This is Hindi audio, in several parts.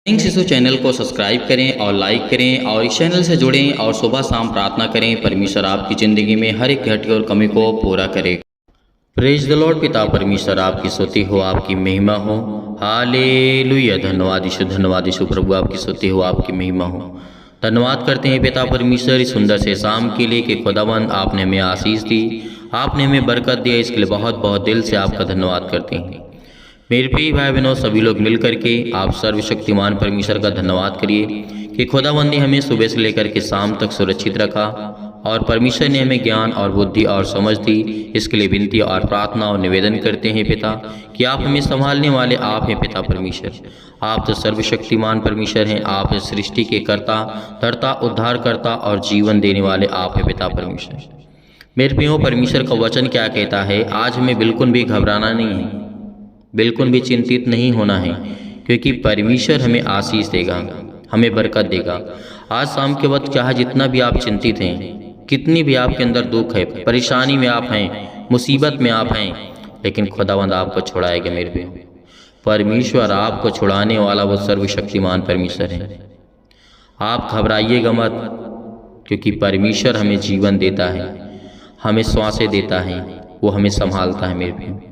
शिशु चैनल को सब्सक्राइब करें और लाइक करें और इस चैनल से जुड़ें और सुबह शाम प्रार्थना करें। परमेश्वर आपकी ज़िंदगी में हर एक घटी और कमी को पूरा करे। Praise the Lord. पिता परमेश्वर आपकी स्तुति हो, आपकी महिमा हो। हालेलुया। धन्यवाद यीशु, धन्यवाद यीशु प्रभु, आपकी स्तुति हो, आपकी महिमा हो। धन्यवाद करते हैं पिता परमेश्वर इस सुंदर से शाम के लिए कि खुदावंद आपने हमें आशीष दी, आपने हमें बरकत दिया। इसके लिए बहुत बहुत दिल से आपका धन्यवाद करते हैं। मेरे प्रिय भाई बहनों, सभी लोग मिल करके आप सर्वशक्तिमान परमेश्वर का धन्यवाद करिए कि खुदावंद ने हमें सुबह से लेकर के शाम तक सुरक्षित रखा और परमेश्वर ने हमें ज्ञान और बुद्धि और समझ दी। इसके लिए विनती और प्रार्थना और निवेदन करते हैं पिता कि आप हमें संभालने वाले आप हैं। पिता परमेश्वर, आप तो सर्वशक्तिमान परमेश्वर हैं। आप सृष्टि के कर्ता, धर्ता, उद्धारकर्ता और जीवन देने वाले आप हैं। पिता परमेश्वर, मेरे प्रियो, परमेश्वर का वचन क्या कहता है? आज हमें बिल्कुल भी घबराना नहीं है, बिल्कुल भी चिंतित नहीं होना है, क्योंकि परमेश्वर हमें आशीष देगा, हमें बरकत देगा। आज शाम के वक्त चाहे जितना भी आप चिंतित हैं, कितनी भी आपके अंदर दुख है, परेशानी में आप हैं, मुसीबत में आप हैं, लेकिन खुदावंद आपको छुड़ाएगा। मेरे पे परमेश्वर आपको छुड़ाने वाला वो सर्वशक्तिमान परमेश्वर है। आप घबराइएगा मत, क्योंकि परमेश्वर हमें जीवन देता है, हमें श्वासें देता है, वो हमें संभालता है। मेरे पे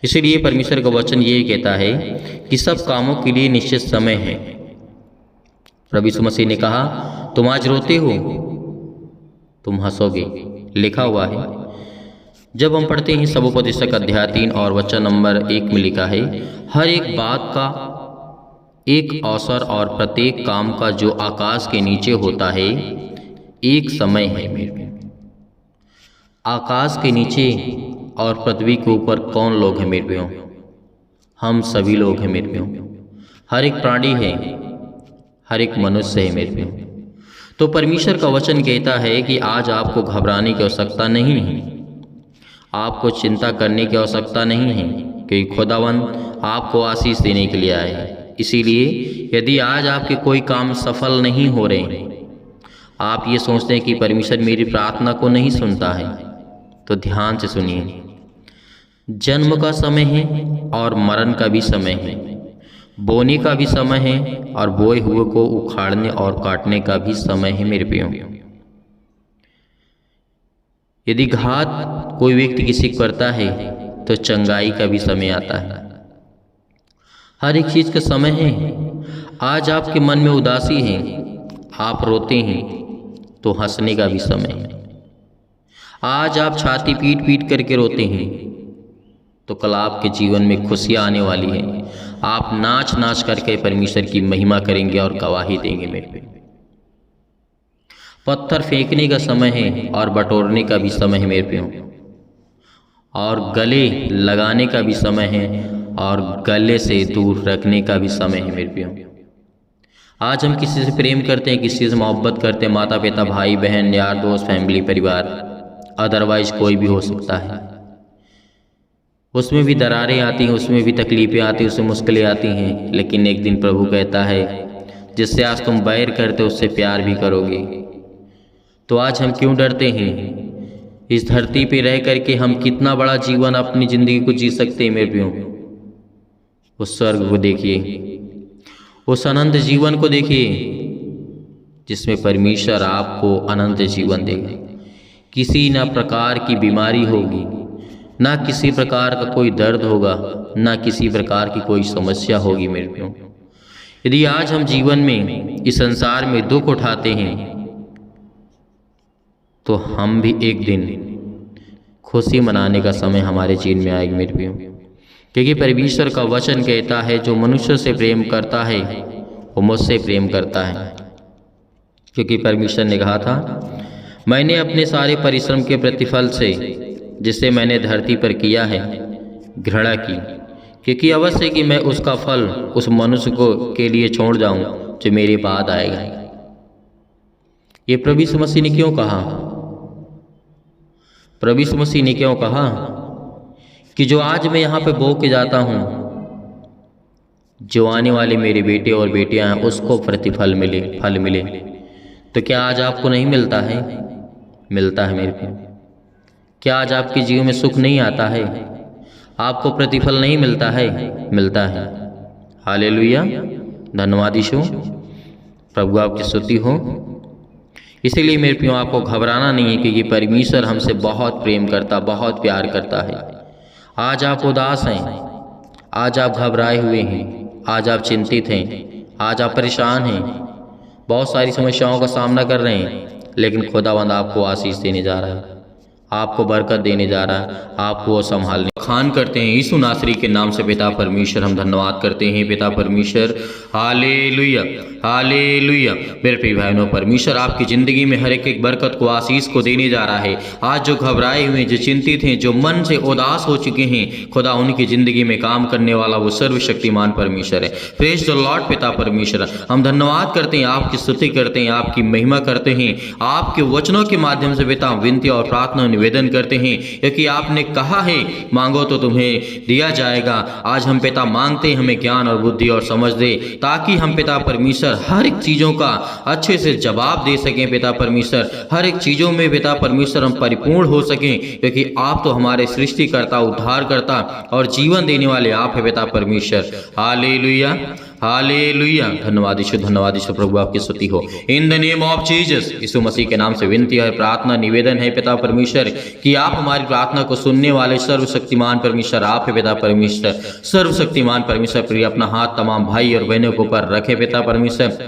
इसलिए परमेश्वर का वचन ये कहता है कि सब कामों के लिए निश्चित समय है। प्रभु यीशु मसीह ने कहा, तुम आज रोते हो, तुम हंसोगे, लिखा हुआ है। जब हम पढ़ते हैं सबोपदेशक अध्याय 3 और वचन नंबर 1 में लिखा है, हर एक बात का एक अवसर और प्रत्येक काम का जो आकाश के नीचे होता है एक समय है। मेरे आकाश के नीचे और पृथ्वी के ऊपर कौन लोग हैं? मेरे प्रियो, हम सभी लोग हैं। मेरे प्रियो, हर एक प्राणी है, हर एक मनुष्य है। मेरे प्रियो, तो परमेश्वर का वचन कहता है कि आज आपको घबराने की आवश्यकता नहीं है, आपको चिंता करने की आवश्यकता नहीं है, क्योंकि खुदावंद आपको आशीष देने के लिए आए हैं। इसीलिए यदि आज आपके कोई काम सफल नहीं हो रहे हैं, आप ये सोचते हैं कि परमेश्वर मेरी प्रार्थना को नहीं सुनता है, तो ध्यान से सुनिए। जन्म का समय है और मरण का भी समय है, बोने का भी समय है और बोए हुए को उखाड़ने और काटने का भी समय है। मेरे प्रियो, यदि घात कोई व्यक्ति किसी को करता है तो चंगाई का भी समय आता है। हर एक चीज का समय है। आज आपके मन में उदासी है, आप रोते हैं, तो हंसने का भी समय है। आज आप छाती पीट पीट करके रोते हैं, तो कल आपके जीवन में खुशियाँ आने वाली है। आप नाच नाच करके परमेश्वर की महिमा करेंगे और गवाही देंगे। मेरे पे पत्थर फेंकने का समय है और बटोरने का भी समय है। मेरे पे और गले लगाने का भी समय है और गले से दूर रखने का भी समय है। मेरे पे आज हम किसी से प्रेम करते हैं, किसी से मोहब्बत करते हैं, माता पिता, भाई बहन, यार दोस्त, फैमिली, परिवार, अदरवाइज कोई भी हो सकता है। उसमें भी दरारें आती हैं, उसमें भी तकलीफ़ें आती हैं, उसमें मुश्किलें आती हैं, लेकिन एक दिन प्रभु कहता है, जिससे आज तुम बैर करते हो उससे प्यार भी करोगे। तो आज हम क्यों डरते हैं? इस धरती पे रह करके हम कितना बड़ा जीवन अपनी ज़िंदगी को जी सकते हैं। मेरे प्रियो, उस स्वर्ग को देखिए, उस अनंत जीवन को देखिए, जिसमें परमेश्वर आपको अनंत जीवन देगा। किसी न प्रकार की बीमारी होगी, ना किसी प्रकार का कोई दर्द होगा, ना किसी प्रकार की कोई समस्या होगी। मेरे प्रियो, यदि आज हम जीवन में, इस संसार में दुख उठाते हैं, तो हम भी एक दिन खुशी मनाने का समय हमारे जीवन में आएगा। मेरे प्रियो, क्योंकि परमेश्वर का वचन कहता है, जो मनुष्य से प्रेम करता है वो मुझसे प्रेम करता है। क्योंकि परमेश्वर ने कहा था, मैंने अपने सारे परिश्रम के प्रतिफल से, जिसे मैंने धरती पर किया है, घृणा की, क्योंकि अवश्य कि मैं उसका फल उस मनुष्य को के लिए छोड़ जाऊं जो मेरे बाद आएगा। ये प्रभु यीशु मसीह ने क्यों कहा? प्रभु यीशु मसीह ने क्यों कहा कि जो आज मैं यहाँ पे बो के जाता हूँ, जो आने वाले मेरे बेटे और बेटियां हैं उसको प्रतिफल मिले, फल मिले। तो क्या आज आपको नहीं मिलता है? मिलता है। मेरे प्रिय, क्या आज आपके जीवन में सुख नहीं आता है? आपको प्रतिफल नहीं मिलता है? मिलता है। हालेलुया। धन्यवाद यीशु। प्रभु आपकी स्तुति हो। इसीलिए मेरे प्रियो आपको घबराना नहीं है, क्योंकि परमेश्वर हमसे बहुत प्रेम करता, बहुत प्यार करता है। आज आप उदास हैं, आज आप घबराए हुए हैं, आज आप चिंतित हैं, आज आप परेशान हैं, बहुत सारी समस्याओं का सामना कर रहे हैं, लेकिन खुदावंद आपको आशीष देने जा रहा है, आपको बरकत देने जा रहा है, आपको वो संभालने खान करते हैं। यीशु नासरी के नाम से पिता परमेश्वर हम धन्यवाद करते हैं। पिता परमेश्वर हालेलुया, हालेलुया। मेरे प्रिय भाइयों, परमेश्वर आपकी ज़िंदगी में हर एक बरकत को, आशीष को देने जा रहा है। आज जो घबराए हुए, जो चिंतित हैं, जो मन से उदास हो चुके हैं, खुदा उनकी ज़िंदगी में काम करने वाला वो सर्वशक्तिमान परमेश्वर है। Praise the Lord. पिता परमेश्वर हम धन्यवाद करते हैं, आपकी स्तुति करते हैं, आपकी महिमा करते हैं, आपके वचनों के माध्यम से पिता विनती और प्रार्थना निवेदन करते हैं, क्योंकि आपने कहा है मांगो तो तुम्हें दिया जाएगा। आज हम पिता मांगते हैं, हमें ज्ञान और बुद्धि और समझ दे, ताकि हम पिता परमेश्वर हर एक चीज़ों का अच्छे से जवाब दे सकें। पिता परमेश्वर हर एक चीज़ों में पिता परमेश्वर हम परिपूर्ण हो सकें, क्योंकि आप तो हमारे सृष्टिकर्ता, उद्धारकर्ता और जीवन देने वाले आप है पिता परमेश्वर। Hallelujah, hallelujah. धन्यवाद यीशु, धन्यवाद यीशु। प्रभु आपकी स्तुति हो। In the name of Jesus, Yeshu Masih के नाम से विनती और प्रार्थना निवेदन है पिता परमेश्वर कि आप हमारी प्रार्थना को सुनने वाले सर्वशक्तिमान परमेश्वर आप है पिता परमेश्वर। सर्वशक्तिमान परमेश्वर प्रिय अपना हाथ तमाम भाई और बहनों के ऊपर रखे पिता परमेश्वर,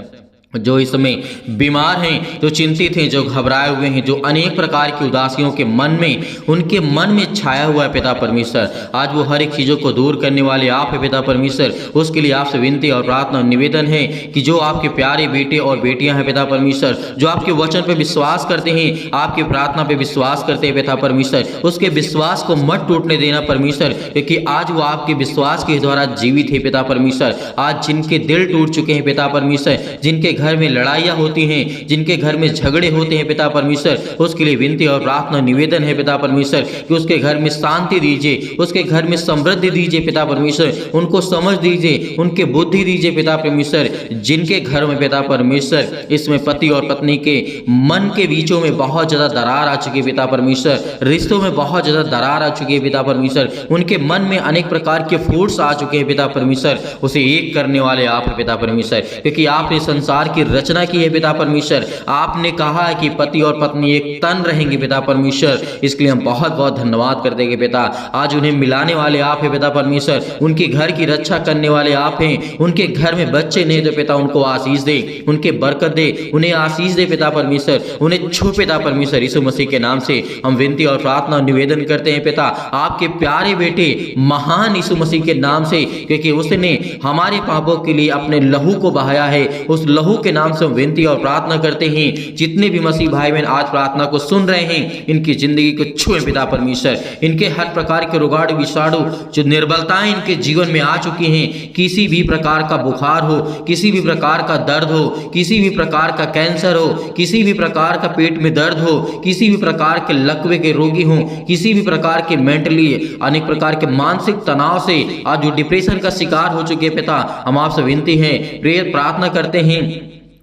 जो इस समय बीमार हैं, जो चिंतित हैं, जो घबराए हुए हैं, जो अनेक प्रकार की उदासियों के मन में, उनके मन में छाया हुआ है पिता परमेश्वर। आज वो हर एक चीज़ों को दूर करने वाले आप है पिता परमेश्वर। उसके लिए आपसे विनती और प्रार्थना निवेदन है कि जो आपके प्यारे बेटे और बेटियां हैं पिता परमेश्वर, जो आपके वचन पे विश्वास करते हैं, आपकी प्रार्थना पे विश्वास करते हैं पिता परमेश्वर, उसके विश्वास को मत टूटने देना परमेश्वर, क्योंकि आज वो आपके विश्वास के द्वारा जीवित है पिता परमेश्वर। आज जिनके दिल टूट चुके हैं पिता परमेश्वर, जिनके घर में लड़ाइयाँ होती हैं, जिनके घर में झगड़े होते हैं पिता परमेश्वर, उसके लिए विनती और प्रार्थना निवेदन है पिता परमेश्वर कि उसके घर में शांति दीजिए, उसके घर में समृद्धि दीजिए पिता परमेश्वर, उनको समझ दीजिए, उनके बुद्धि दीजिए पिता परमेश्वर। जिनके घर में पिता परमेश्वर इसमें पति और पत्नी के मन के बीचों में बहुत ज़्यादा दरार आ चुकी है पिता परमेश्वर, रिश्तों में बहुत ज़्यादा दरार आ चुकी है पिता परमेश्वर, उनके मन में अनेक प्रकार के फूड्स आ चुके हैं पिता परमेश्वर, उसे एक करने वाले आप है पिता परमेश्वर, क्योंकि आपने संसार की रचना की है पिता परमेश्वर। आपने कहा है कि पति और पत्नी एक तन रहेंगे पिता परमेश्वर। इसके लिए हम बहुत बहुत धन्यवाद करते हैं पिता। आज उन्हें मिलाने वाले आप हैं पिता परमेश्वर, उनके घर की रक्षा करने वाले आप हैं। उनके घर में बच्चे नहीं तो पिता उनको आशीष दे, उनके बरकत दे, उन्हें आशीष दे पिता परमेश्वर, उन्हें छू पिता परमेश्वर। यीशु मसीह के नाम से हम विनती और प्रार्थना निवेदन करते हैं पिता, आपके प्यारे बेटे महान यीशु मसीह के नाम से, क्योंकि उसने हमारे पापों के लिए अपने लहू को बहाया है। उस लहू के नाम से हम विनती और प्रार्थना करते हैं, जितने भी मसीह भाई बहन आज प्रार्थना को सुन रहे हैं, इनकी जिंदगी को छुए पिता परमेश्वर। इनके हर प्रकार के रोगाणु विषाणु, जो निर्बलताएं इनके जीवन में आ चुकी हैं, किसी भी प्रकार का बुखार हो, किसी भी प्रकार का दर्द हो, किसी भी प्रकार का कैंसर हो, किसी भी प्रकार का पेट में दर्द हो, किसी भी प्रकार के लकवे के रोगी हो, किसी भी प्रकार के मेंटली अनेक प्रकार के मानसिक तनाव से आज जो डिप्रेशन का शिकार हो चुके पिता, हम आपसे विनती है, प्रेयर प्रार्थना करते हैं,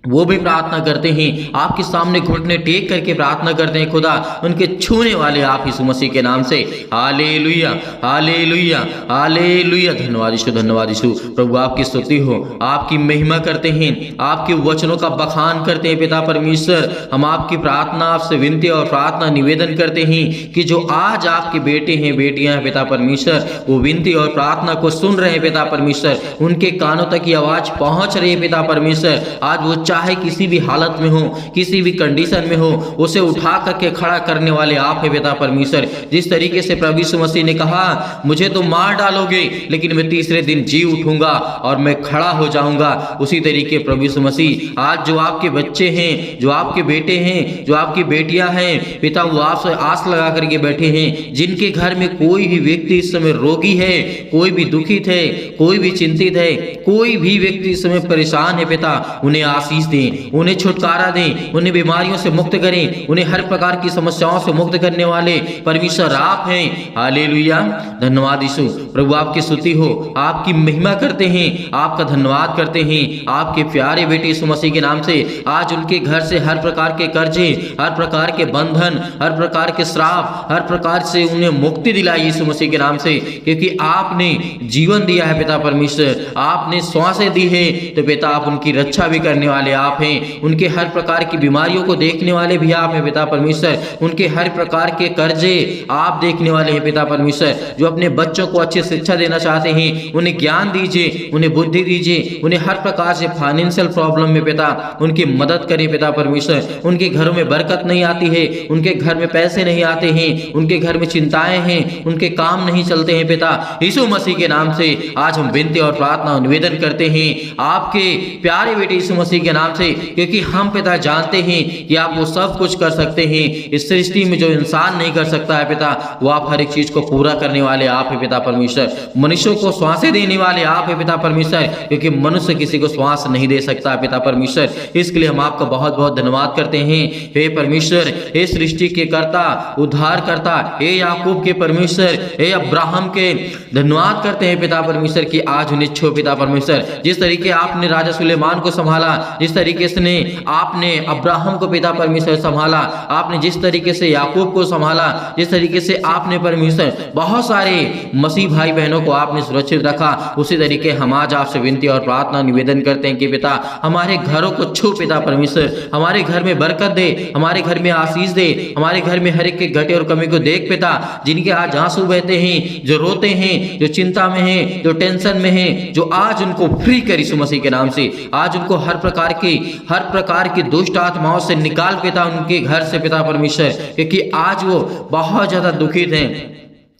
वो भी प्रार्थना करते हैं, आपके सामने घुटने टेक करके प्रार्थना करते हैं खुदा, उनके छूने वाले आप यीशु मसीह के नाम से। Hallelujah, hallelujah, hallelujah. धन्यवाद यीशु, धन्यवाद यीशु। प्रभु आपकी स्तुति हो, आपकी महिमा करते हैं, आपके वचनों का बखान करते हैं पिता परमेश्वर। हम आपकी प्रार्थना, आपसे विनती और प्रार्थना निवेदन करते हैं कि जो आज आपके बेटे हैं, बेटियां हैं पिता परमेश्वर, वो विनती और प्रार्थना को सुन रहे हैं पिता परमेश्वर, उनके कानों तक ये आवाज पहुंच रही है पिता परमेश्वर। आज वो चाहे किसी भी हालत में हो, किसी भी कंडीशन में हो, उसे उठा करके खड़ा करने वाले आप है पिता परमेश्वर। जिस तरीके से प्रभु यीशु मसीह ने कहा, मुझे तो मार डालोगे लेकिन मैं तीसरे दिन जी उठूंगा और मैं खड़ा हो जाऊंगा, उसी तरीके प्रभु यीशु मसीह आज जो आपके बच्चे हैं, जो आपके बेटे हैं, जो आपकी बेटियां हैं पिता, वो आपसे आस लगा करके बैठे हैं। जिनके घर में कोई भी व्यक्ति इस समय रोगी है, कोई भी दुखित है, कोई भी चिंतित है, कोई भी व्यक्ति इस समय परेशान है पिता, उन्हें आशीष आशीष दें, उन्हें छुटकारा दें, उन्हें बीमारियों से मुक्त करें, उन्हें हर प्रकार की समस्याओं से मुक्त करने वाले परमेश्वर आप हैं। हालेलुया, धन्यवाद यीशु। प्रभु आपकी स्तुति हो, आपकी महिमा करते हैं, आपका धन्यवाद करते हैं। आपके प्यारे बेटे यीशु मसीह के नाम से आज उनके घर से हर प्रकार के कर्जे, हर प्रकार के बंधन, हर प्रकार के श्राप, हर प्रकार से उन्हें मुक्ति दिलाई यीशु मसीह के नाम से, क्योंकि आपने जीवन दिया है पिता परमेश्वर, आपने श्वासें दी है, तो पिता आप उनकी रक्षा भी करने वाले आप हैं। उनके हर प्रकार की बीमारियों को देखने वाले भी आप हैं पिता परमेश्वर। उनके हर प्रकार के कर्जे आप देखने वाले हैं पिता परमेश्वर। जो अपने बच्चों को अच्छी शिक्षा देना चाहते हैं, उन्हें ज्ञान दीजिए, उन्हें बुद्धि दीजिए, उन्हें हर प्रकार से फाइनेंशियल प्रॉब्लम में पिता उनकी मदद करें पिता परमेश्वर। उनके घरों में बरकत नहीं आती है, उनके घर में पैसे नहीं आते हैं, उनके घर में चिंताएं हैं, उनके काम नहीं चलते हैं पिता यीशु मसीह के नाम से आज हम विनती और प्रार्थना और निवेदन करते हैं आपके प्यारे बेटे यीशु मसीह के नाम से, क्योंकि हम पिता जानते हैं कि आप वो सब कुछ कर सकते हैं। इस सृष्टि में जो इंसान नहीं कर सकता है पिता, वो आप हर एक चीज को पूरा करने वाले आप है पिता परमेश्वर। मनुष्यों को श्वासें देने वाले आप है पिता परमेश्वर, क्योंकि मनुष्य किसी को श्वास नहीं दे सकता है पिता परमेश्वर। इसके लिए हम आपका बहुत बहुत धन्यवाद करते हैं। हे परमेश्वर, हे सृष्टि के कर्ता, उद्धार करता, हे याकूब के परमेश्वर, हे अब्राहम के धन्यवाद करते हैं पिता परमेश्वर की आज उन्हें छो पिता परमेश्वर। जिस तरीके आपने राजा सुलेमान को संभाला, जिस तरीके से आपने अब्राहम को पिता परमेश्वर संभाला, आपने जिस तरीके से याकूब को संभाला, जिस तरीके से आपने परमेश्वर बहुत सारे मसीह भाई बहनों को आपने सुरक्षित रखा, उसी तरीके हम आज आपसे विनती और प्रार्थना निवेदन करते हैं कि पिता हमारे घरों को छू पिता परमेश्वर, हमारे घर में बरकत दे, हमारे घर में आशीष दे, हमारे घर में हर एक के घटे और कमी को देख पिता। जिनके आज आंसू बहते हैं, जो रोते हैं, जो चिंता में हैं, जो टेंशन में हैं, जो आज उनको फ्री कर यीशु मसीह के नाम से, आज उनको हर प्रकार की दुष्ट आत्माओं से निकाल पिता उनके घर से पिता परमेश्वर, क्योंकि आज वो बहुत ज्यादा दुखित हैं,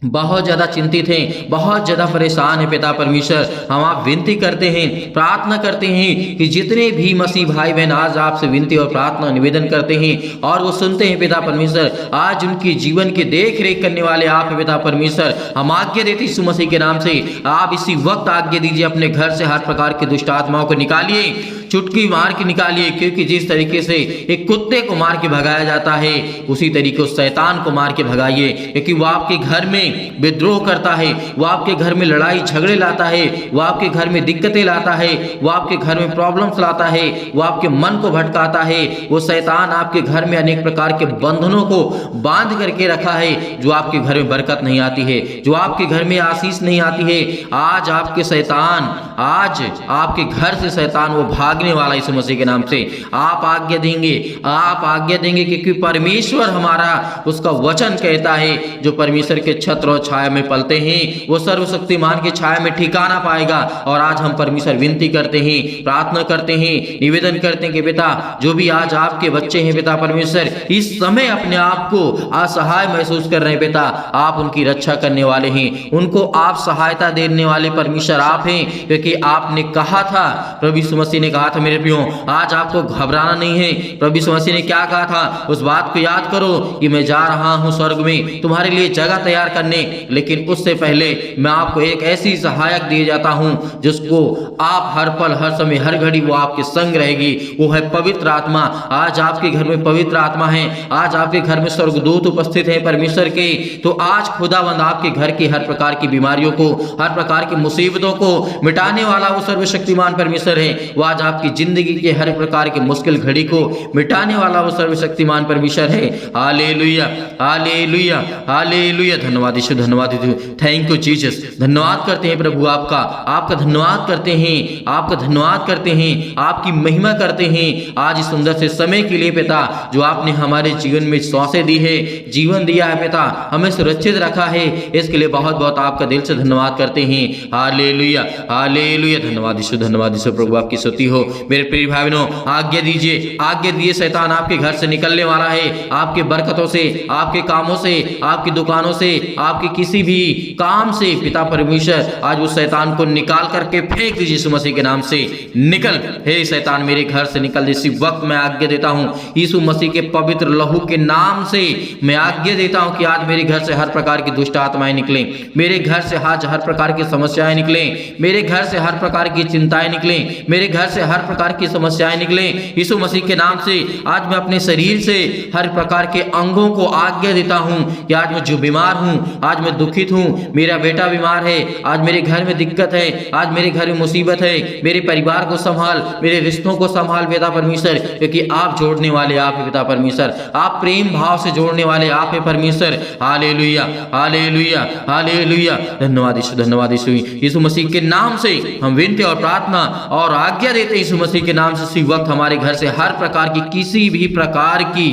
बहुत ज्यादा चिंतित हैं, बहुत ज्यादा परेशान है पिता परमेश्वर। हम आप विनती करते हैं, प्रार्थना करते हैं कि जितने भी मसीह भाई बहन आज आपसे विनती और प्रार्थना निवेदन करते हैं और वो सुनते हैं पिता परमेश्वर, आज उनकी जीवन की देख रेख करने वाले आप है पिता परमेश्वर। हम आज्ञा देते यीशु मसीह के नाम से, आप इसी वक्त आज्ञा दीजिए, अपने घर से हर प्रकार की दुष्ट आत्माओं को निकालिए, चुटकी मार के निकालिए, क्योंकि जिस तरीके से एक कुत्ते को मार के भगाया जाता है, उसी तरीके उस शैतान को मार के भगाइए, क्योंकि वो आपके घर में विद्रोह करता है, वो आपके घर में लड़ाई झगड़े लाता है, वो आपके घर में दिक्कतें लाता है, वो आपके घर में प्रॉब्लम्स लाता है, वो आपके मन को भटकाता है। वो शैतान आपके घर में अनेक प्रकार के बंधनों को बांध करके रखा है, जो आपके घर में बरकत नहीं आती है, जो आपके घर में आशीष नहीं आती है। आज आपके शैतान, आज आपके घर से शैतान वो भागने वाला यीशु मसीह के नाम से। आप आज्ञा देंगे, आप आज्ञा देंगे, क्योंकि परमेश्वर हमारा उसका वचन कहता है, जो परमेश्वर के छत्र और छाया में पलते हैं वो सर्वशक्तिमान की छाया में ठिकाना पाएगा। और आज हम परमेश्वर विनती करते हैं, प्रार्थना करते हैं, निवेदन करते हैं कि पिता जो भी आज आपके बच्चे हैं पिता परमेश्वर, इस समय अपने आप को असहाय महसूस कर रहे हैं पिता, आप उनकी रक्षा करने वाले हैं, उनको आप सहायता देने वाले परमेश्वर आप हैं, क्योंकि आपने कहा था, प्रभु यीशु मसीह ने कहा था मेरे प्रियो, आज आपको घबराना नहीं है। प्रभु यीशु मसीह ने क्या कहा था, उस बात को याद करो कि मैं जा रहा हूं स्वर्ग में तुम्हारे लिए जगह तैयार करने, लेकिन उससे पहले मैं आपको एक ऐसी सहायक दिए जाता हूं जिसको आप हर पल हर समय हर घड़ी वो आपके संग रहेगी, वो है पवित्र आत्मा। आज आपके घर में पवित्र आत्मा है, आज आपके घर में स्वर्गदूत उपस्थित है परमेश्वर के। तो आज खुदावंद आपके घर की हर प्रकार की बीमारियों को, हर प्रकार की मुसीबतों को मिटाने वाला वो सर्वशक्तिमान परमेश्वर है। वो आज आपकी जिंदगी के हर प्रकार की मुश्किल घड़ी को मिटाने वाला वो सर्वशक्तिमान परमेश्वर है। Hallelujah, hallelujah, hallelujah. धन्यवाद यीशु, धन्यवाद यीशु, थैंक यू जीसस। धन्यवाद करते हैं प्रभु आपका, आपका धन्यवाद करते हैं, आपका धन्यवाद करते हैं, आपकी महिमा करते हैं आज इस सुंदर से समय के लिए पिता, जो आपने हमारे जीवन में सांसें दी है, जीवन दिया है पिता, हमें सुरक्षित रखा है, इसके लिए बहुत बहुत आपका दिल से धन्यवाद करते हैं। Hallelujah, hallelujah. धन्यवाद यीशु, धन्यवाद यीशु। प्रभु आपकी स्तुति हो। मेरे प्रिय भाई बहनों, आज्ञा दीजिए, आज्ञा दिए, शैतान आपके घर से निकलने वाला है, आपके बरकतों से, आपके कामों से, आपकी दुकानों से, आपके किसी भी काम से पिता परमेश्वर आज उस शैतान को निकाल करके फेंक दीजिए यीशु मसीह के नाम से। निकल हे शैतान मेरे घर से निकल। इसी वक्त मैं आज्ञा देता हूं यीशु मसीह के पवित्र लहू के नाम से मैं आज्ञा देता हूं कि आज मेरे घर से हर प्रकार की दुष्ट आत्माएं निकलें, मेरे घर से आज हर प्रकार की समस्याएं निकलें, मेरे घर से हर प्रकार की चिंताएं निकलें, मेरे घर से हर प्रकार की समस्याएं निकलें यीशु मसीह के नाम से। आज मैं अपने शरीर से हर प्रकार के अंगों को आज्ञा देता हूं कि आज मैं जो बीमार हूं, आज मैं दुखित हूं, मेरा बेटा बीमार है, आज मेरे घर में दिक्कत है, आज मेरे घर में मुसीबत है, मेरे परिवार को संभाल, मेरे रिश्तों को संभाल पिता परमेश्वर, क्योंकि आप जोड़ने वाले आप है पिता परमेश्वर, आप प्रेम भाव से जोड़ने वाले आप है परमेश्वर। Hallelujah hallelujah hallelujah. धन्यवाद यीशु, धन्यवाद यीशु। यीशु मसीह के नाम से हम विनती और प्रार्थना और आज्ञा देते यीशु मसीह के नाम से इसी वक्त हमारे घर से हर प्रकार की किसी भी प्रकार की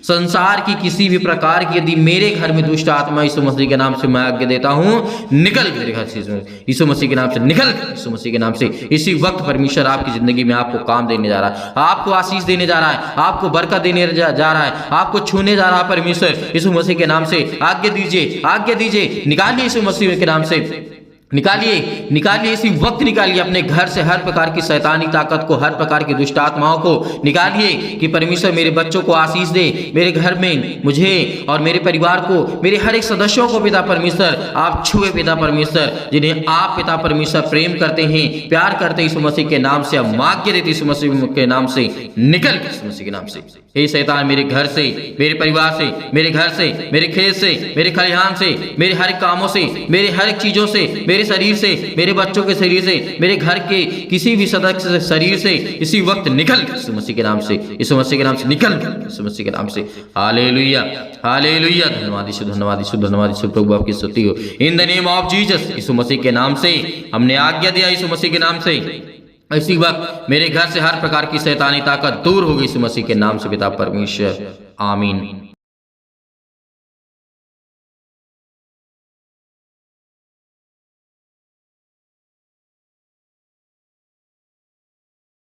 संसार की किसी भी प्रकार की यदि मेरे घर में दुष्ट आत्मा यीशु मसीह के नाम से मैं आज्ञा देता हूं निकल मेरे घर से यीशु मसीह के नाम से निकल यीशु मसीह के नाम से। इसी वक्त परमेश्वर आपकी जिंदगी में आपको काम देने जा रहा है, आपको आशीष देने जा रहा है, आपको बरकत देने जा रहा है, आपको छूने जा रहा है परमेश्वर यीशु मसीह के नाम से। आज्ञा दीजिए, आज्ञा दीजिए, निकालिए यीशु मसीह के नाम से, निकालिए निकालिए इसी वक्त निकालिए अपने घर से हर प्रकार की शैतानी ताकत को, हर प्रकार की दुष्ट आत्माओं को निकालिए कि परमेश्वर मेरे बच्चों को आशीष दे, मेरे घर में मुझे और मेरे परिवार को, मेरे हर एक सदस्यों को पिता परमेश्वर आप छुए पिता परमेश्वर, जिन्हें आप पिता परमेश्वर प्रेम करते हैं, प्यार करते हैं यीशु मसीह के नाम से। हम आज्ञा देते यीशु मसीह के नाम से निकल यीशु मसीह के नाम से। हे शैतान मेरे घर से, मेरे परिवार से, मेरे घर से, मेरे खेत से, मेरे खलिहान से, मेरे हर एक कामों से, मेरे हर एक चीजों से, मेरे शरीर से, मेरे बच्चों के शरीर से, मेरे घर के किसी भी सदस्य से शरीर से इसी वक्त निकल यीशु मसीह के नाम से, यीशु मसीह के नाम से निकल यीशु मसीह के नाम से। Hallelujah hallelujah. धन्यवाद यीशु, धन्यवाद यीशु, धन्यवाद यीशु। प्रभु आपकी स्तुति हो। In the name of Jesus Yeshu Masih के नाम से हमने आज्ञा दिया यीशु मसीह के नाम से। इसी वक्त मेरे घर से हर प्रकार की शैतानी ताकत दूर होगी यीशु मसीह के नाम से पिता परमेश्वर। आमीन।